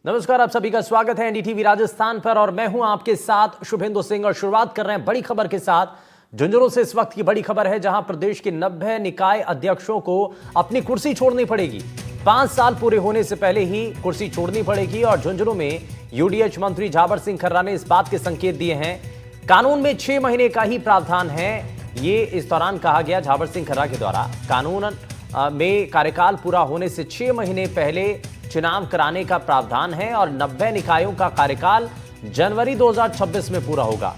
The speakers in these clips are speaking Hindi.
नमस्कार, आप सभी का स्वागत है एनडीटीवी राजस्थान पर और मैं हूं आपके साथ शुभेंदु सिंह। और शुरुआत कर रहे हैं बड़ी खबर के साथ। झुंझुनू से इस वक्त की बड़ी खबर है, जहां प्रदेश के 90 निकाय अध्यक्षों को अपनी कुर्सी छोड़नी पड़ेगी। 5 साल पूरे होने से पहले ही कुर्सी छोड़नी पड़ेगी। और झुंझुनू में यूडीएच मंत्री झावर सिंह खर्रा ने इस बात के संकेत दिए हैं। कानून में 6 महीने का ही प्रावधान है, ये इस दौरान कहा गया झावर सिंह खर्रा के द्वारा। कानून में कार्यकाल पूरा होने से 6 महीने पहले चुनाव कराने का प्रावधान है और 90 निकायों का कार्यकाल जनवरी 2026 में पूरा होगा।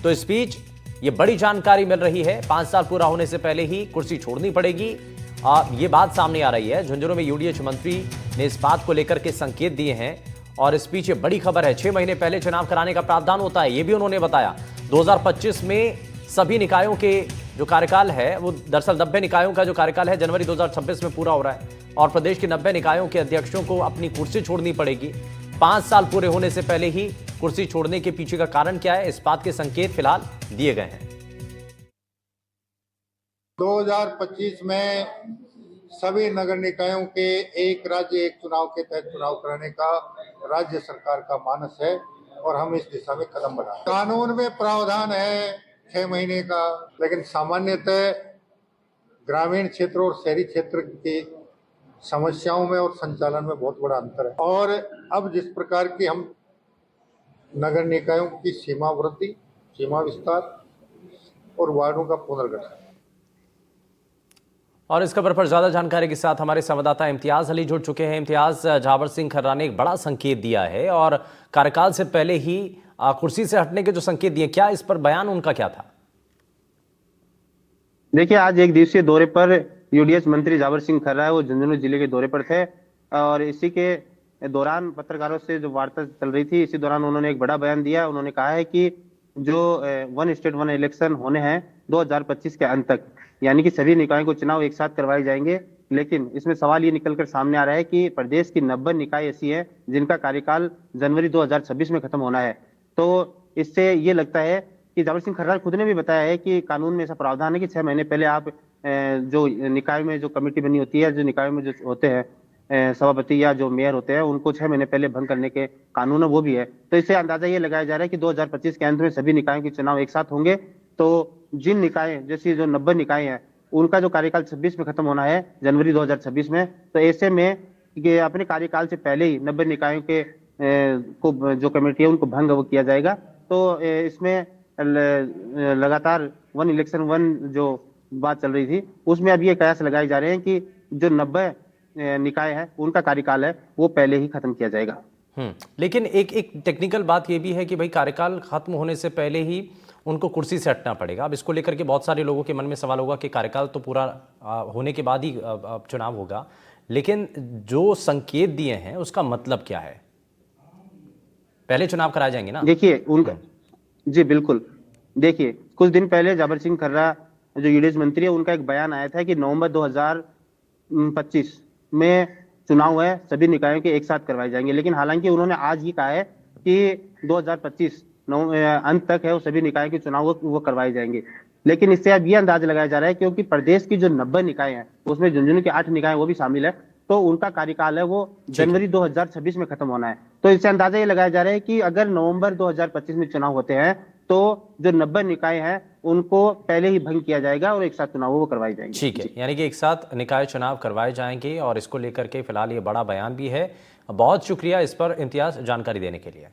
तो इस बीच ये बड़ी जानकारी मिल रही है, 5 साल पूरा होने से पहले ही कुर्सी छोड़नी पड़ेगी। ये बात सामने आ रही है। झुंझुनू में यूडीएच मंत्री ने इस बात को लेकर के संकेत दिए हैं और इस बीच ये बड़ी खबर है। 6 महीने पहले चुनाव कराने का प्रावधान होता है, ये भी उन्होंने बताया। 2025 में सभी निकायों के जो कार्यकाल है, वो दरअसल 90 निकायों का जो कार्यकाल है जनवरी 2026 में पूरा हो रहा है और प्रदेश के 90 निकायों के अध्यक्षों को अपनी कुर्सी छोड़नी पड़ेगी। 5 साल पूरे होने से पहले ही कुर्सी छोड़ने के पीछे का कारण क्या है, इस बात के संकेत फिलहाल दिए गए हैं। 2025 में सभी नगर निकायों के एक राज्य एक चुनाव के तहत चुनाव कराने का राज्य सरकार का मानस है और हम इस दिशा में कदम बढ़ा रहे हैं। कानून में प्रावधान है 6 महीने का, लेकिन सामान्यतः ग्रामीण क्षेत्र और शहरी क्षेत्र की समस्याओं में और संचालन में बहुत बड़ा अंतर है। और अब जिस प्रकार की हम नगर निकायों की सीमा वृद्धि, सीमा विस्तार और वार्डों का पुनर्गठन। और इस खबर पर ज्यादा जानकारी के साथ हमारे संवाददाता इम्तियाज अली जुड़ चुके हैं। इम्तियाज, झावर सिंह खर्रा ने एक बड़ा संकेत दिया है और कार्यकाल से पहले ही कुर्सी से हटने के जो संकेत दिए, क्या इस पर बयान उनका क्या था? देखिए, आज एक दिवसीय दौरे पर यूडीएच मंत्री झावर सिंह खर्रा है, वो झुंझुनू जिले के दौरे पर थे और इसी के दौरान पत्रकारों से जो वार्ता चल रही थी, इसी दौरान उन्होंने एक बड़ा बयान दिया। उन्होंने कहा है कि जो वन स्टेट वन इलेक्शन होने हैं 2025 के अंत तक, यानी कि सभी निकायों को चुनाव एक साथ करवाए जाएंगे। लेकिन इसमें सवाल ये निकलकर सामने आ रहा है कि प्रदेश की 90 निकाय ऐसी है जिनका कार्यकाल जनवरी 2026 में खत्म होना है। तो इससे ये लगता है कि झावर सिंह खर्रा खुद ने भी बताया है कि कानून में ऐसा प्रावधान है कि 6 महीने पहले आप जो निकाय में जो कमेटी बनी होती है, जो निकाय में जो होते हैं सभापति या जो मेयर होते हैं, उनको 6 महीने पहले भंग करने के कानून है, वो भी है। तो इससे अंदाजा ये लगाया जा रहा है कि 2025 के अंत में सभी निकायों के चुनाव एक साथ होंगे। तो जिन निकाय जैसे जो 90 निकाय हैं, उनका जो कार्यकाल 26 में खत्म होना है, जनवरी 2026 में, तो ऐसे में अपने कार्यकाल से पहले ही 90 निकायों के को जो कमेटी है उनको भंग किया जाएगा। तो इसमें लगातार वन इलेक्शन वन जो बात चल रही थी, उसमें अब ये कयास लगाए जा रहे हैं कि जो 90 निकाय है उनका कार्यकाल है वो पहले ही खत्म किया जाएगा। लेकिन एक टेक्निकल बात ये भी है कि भाई कार्यकाल खत्म होने से पहले ही उनको कुर्सी से हटना पड़ेगा। अब इसको लेकर के बहुत सारे लोगों के मन में सवाल होगा कि कार्यकाल तो पूरा होने के बाद ही चुनाव होगा, लेकिन जो संकेत दिए हैं उसका मतलब क्या है? पहले चुनाव कराए जाएंगे ना? देखिए उनका जी बिल्कुल, देखिए कुछ दिन पहले झावर सिंह खर्रा जो यूडीएच मंत्री है, उनका एक बयान आया था कि नवंबर 2025 में चुनाव है, सभी निकायों के एक साथ करवाए जाएंगे। लेकिन हालांकि उन्होंने आज ये कहा है कि 2025 अंत तक है वो सभी निकायों के चुनाव वो करवाए जाएंगे। लेकिन इससे अब ये अंदाजा लगाया जा रहा है क्योंकि प्रदेश की जो 90 निकाय हैं उसमें झुंझुनू के 8 निकाय वो भी शामिल है, तो उनका कार्यकाल है वो जनवरी 2026 में खत्म होना है। तो इससे अंदाजा ये लगाया जा रहा है कि अगर नवंबर 2025 में चुनाव होते हैं तो जो 90 निकाय हैं उनको पहले ही भंग किया जाएगा और एक साथ चुनाव वो करवाए जाएंगे। ठीक है, यानी कि एक साथ निकाय चुनाव करवाए जाएंगे और इसको लेकर के फिलहाल ये बड़ा बयान भी है। बहुत शुक्रिया इस पर इम्तियाज जानकारी देने के लिए।